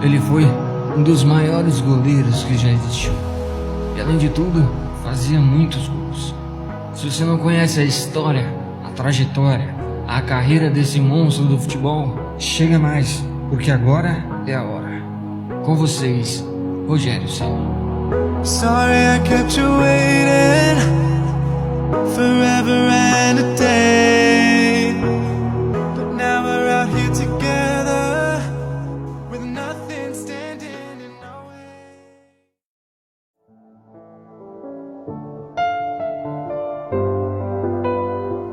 Ele foi um dos maiores goleiros que já existiu. E além de tudo, fazia muitos gols. Se você não conhece a história, a trajetória, a carreira desse monstro do futebol, chega mais, porque agora é a hora. Com vocês, Rogério Ceni. Sorry I kept you waiting forever and a day, but now we're out here together with nothing standing in our way.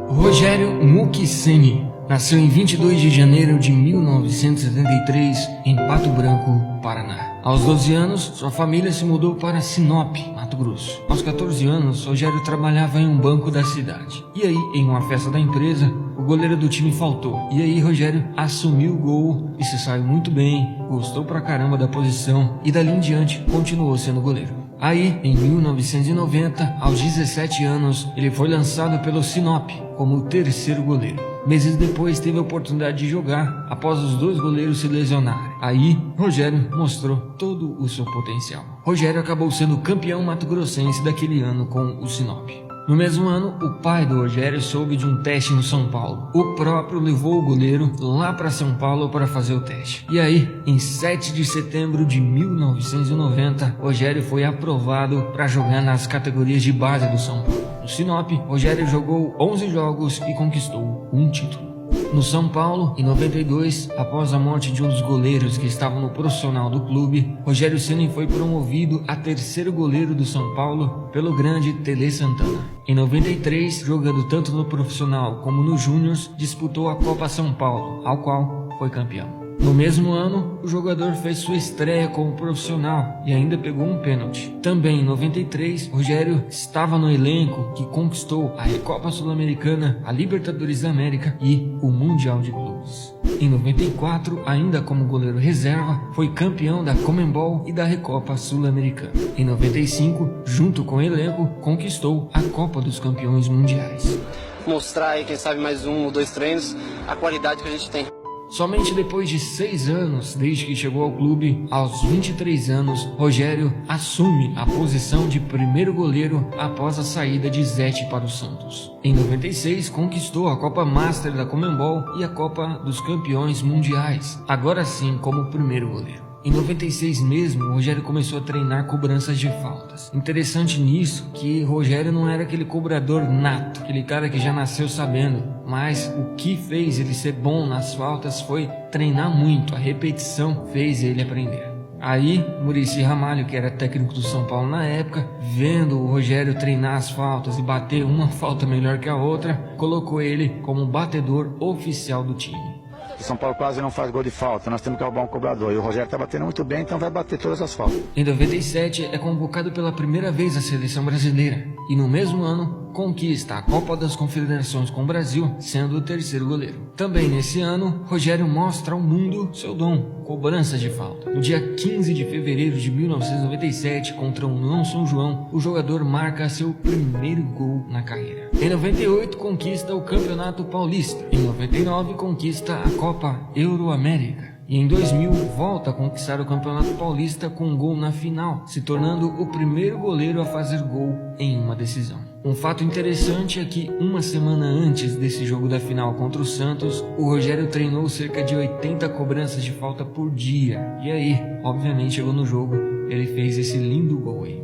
Rogério Muki Ceni nasceu em 22 de janeiro de 1973 em Pato Branco, Paraná. Aos 12 anos, sua família se mudou para Sinop, Mato Grosso. Aos 14 anos, Rogério trabalhava em um banco da cidade. E aí, em uma festa da empresa, o goleiro do time faltou. E aí, Rogério assumiu o gol e se saiu muito bem, gostou pra caramba da posição e dali em diante continuou sendo goleiro. Aí, em 1990, aos 17 anos, ele foi lançado pelo Sinop como o terceiro goleiro. Meses depois teve a oportunidade de jogar após os dois goleiros se lesionarem. Aí, Rogério mostrou todo o seu potencial. Rogério acabou sendo campeão mato-grossense daquele ano com o Sinop. No mesmo ano, o pai do Rogério soube de um teste no São Paulo. O próprio levou o goleiro lá para São Paulo para fazer o teste. E aí, em 7 de setembro de 1990, Rogério foi aprovado para jogar nas categorias de base do São Paulo. No Sinop, Rogério jogou 11 jogos e conquistou um título. No São Paulo, em 92, após a morte de um dos goleiros que estavam no profissional do clube, Rogério Ceni foi promovido a terceiro goleiro do São Paulo pelo grande Tele Santana. Em 93, jogando tanto no profissional como no Júniors, disputou a Copa São Paulo, ao qual foi campeão. No mesmo ano, o jogador fez sua estreia como profissional e ainda pegou um pênalti. Também em 93, Rogério estava no elenco que conquistou a Recopa Sul-Americana, a Libertadores da América e o Mundial de Clubes. Em 94, ainda como goleiro reserva, foi campeão da Conmebol e da Recopa Sul-Americana. Em 95, junto com o elenco, conquistou a Copa dos Campeões Mundiais. Mostrar aí, quem sabe, mais 1 ou 2 treinos, a qualidade que a gente tem. Somente depois de 6 anos, desde que chegou ao clube, aos 23 anos, Rogério assume a posição de primeiro goleiro após a saída de Zete para o Santos. Em 96, conquistou a Copa Master da Conmebol e a Copa dos Campeões Mundiais, agora sim como primeiro goleiro. Em 96 mesmo, Rogério começou a treinar cobranças de faltas. Interessante nisso que Rogério não era aquele cobrador nato, aquele cara que já nasceu sabendo, mas o que fez ele ser bom nas faltas foi treinar muito, a repetição fez ele aprender. Aí, Muricy Ramalho, que era técnico do São Paulo na época, vendo o Rogério treinar as faltas e bater uma falta melhor que a outra, colocou ele como batedor oficial do time. O São Paulo quase não faz gol de falta, nós temos que arrumar um cobrador. E o Rogério está batendo muito bem, então vai bater todas as faltas. Em 97, é convocado pela primeira vez à seleção brasileira. E no mesmo ano, conquista a Copa das Confederações com o Brasil, sendo o terceiro goleiro. Também nesse ano, Rogério mostra ao mundo seu dom, cobrança de falta. No dia 15 de fevereiro de 1997, contra o União São João, o jogador marca seu primeiro gol na carreira. Em 98, conquista o Campeonato Paulista. Em 99, conquista a Copa Euroamérica. E em 2000, volta a conquistar o Campeonato Paulista com um gol na final, se tornando o primeiro goleiro a fazer gol em uma decisão. Um fato interessante é que uma semana antes desse jogo da final contra o Santos, o Rogério treinou cerca de 80 cobranças de falta por dia. E aí, obviamente, chegou no jogo, ele fez esse lindo gol aí.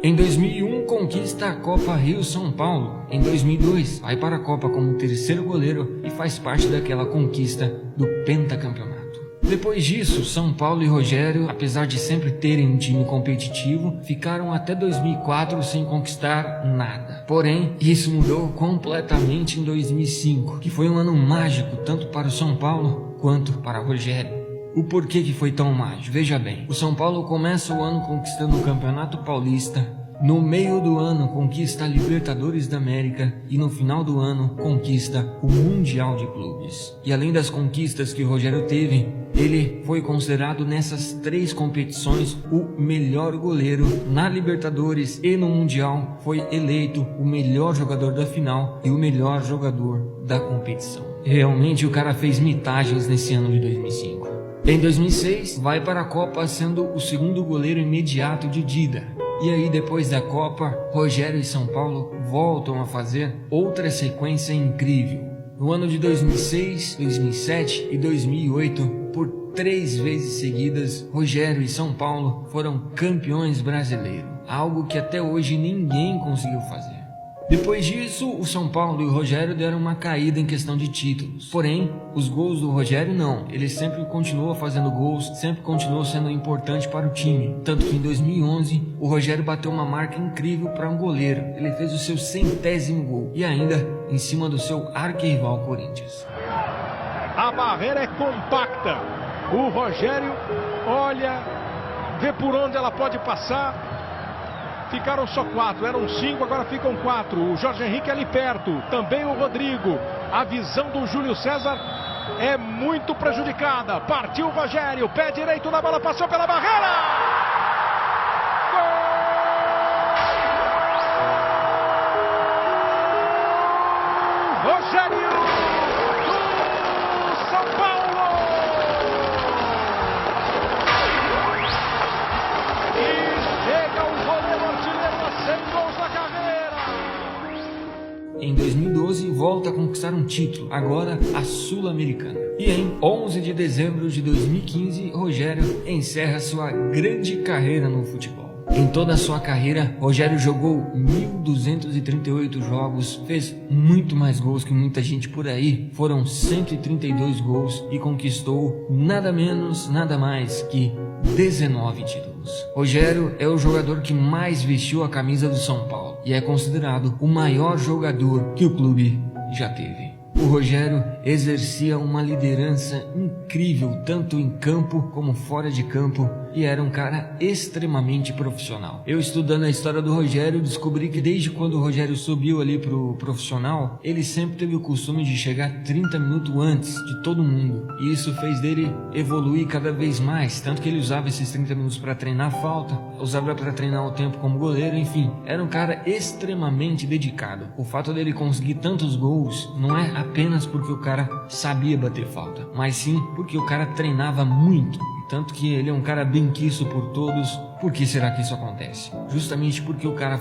Em 2001, conquista a Copa Rio-São Paulo. Em 2002, vai para a Copa como terceiro goleiro e faz parte daquela conquista do pentacampeonato. Depois disso, São Paulo e Rogério, apesar de sempre terem um time competitivo, ficaram até 2004 sem conquistar nada. Porém, isso mudou completamente em 2005, que foi um ano mágico tanto para o São Paulo quanto para o Rogério. O porquê que foi tão mágico? Veja bem, o São Paulo começa o ano conquistando o Campeonato Paulista, no meio do ano conquista a Libertadores da América e no final do ano conquista o Mundial de Clubes. E além das conquistas que o Rogério teve, ele foi considerado nessas 3 competições o melhor goleiro na Libertadores e no Mundial, foi eleito o melhor jogador da final e o melhor jogador da competição. Realmente o cara fez mitagens nesse ano de 2005. Em 2006, vai para a Copa sendo o segundo goleiro imediato de Dida. E aí, depois da Copa, Rogério e São Paulo voltam a fazer outra sequência incrível. No ano de 2006, 2007 e 2008, por 3 vezes seguidas, Rogério e São Paulo foram campeões brasileiros, algo que até hoje ninguém conseguiu fazer. Depois disso, o São Paulo e o Rogério deram uma caída em questão de títulos. Porém, os gols do Rogério não. Ele sempre continuou fazendo gols, sempre continuou sendo importante para o time. Tanto que em 2011, o Rogério bateu uma marca incrível para um goleiro. Ele fez o seu 100º gol. E ainda em cima do seu arquirrival Corinthians. A barreira é compacta. O Rogério olha, vê por onde ela pode passar. Ficaram só 4, eram 5, agora ficam 4. O Jorge Henrique ali perto, também o Rodrigo. A visão do Júlio César é muito prejudicada. Partiu o Rogério, pé direito na bola, passou pela barreira. Gol! Rogério do São Paulo! Em 2012, volta a conquistar um título, agora a Sul-Americana. E em 11 de dezembro de 2015, Rogério encerra sua grande carreira no futebol. Em toda a sua carreira, Rogério jogou 1.238 jogos, fez muito mais gols que muita gente por aí, foram 132 gols e conquistou nada menos, nada mais que 19 títulos. Rogério é o jogador que mais vestiu a camisa do São Paulo e é considerado o maior jogador que o clube já teve. O Rogério exercia uma liderança incrível, tanto em campo como fora de campo, e era um cara extremamente profissional. Eu, estudando a história do Rogério, descobri que desde quando o Rogério subiu ali pro profissional, ele sempre teve o costume de chegar 30 minutos antes de todo mundo, e isso fez dele evoluir cada vez mais, tanto que ele usava esses 30 minutos para treinar falta, usava para treinar o tempo como goleiro, enfim, era um cara extremamente dedicado. O fato dele conseguir tantos gols não é apenas porque o cara sabia bater falta, mas sim porque o cara treinava muito. Tanto que ele é um cara bem quisto por todos. Por que será que isso acontece? Justamente porque o cara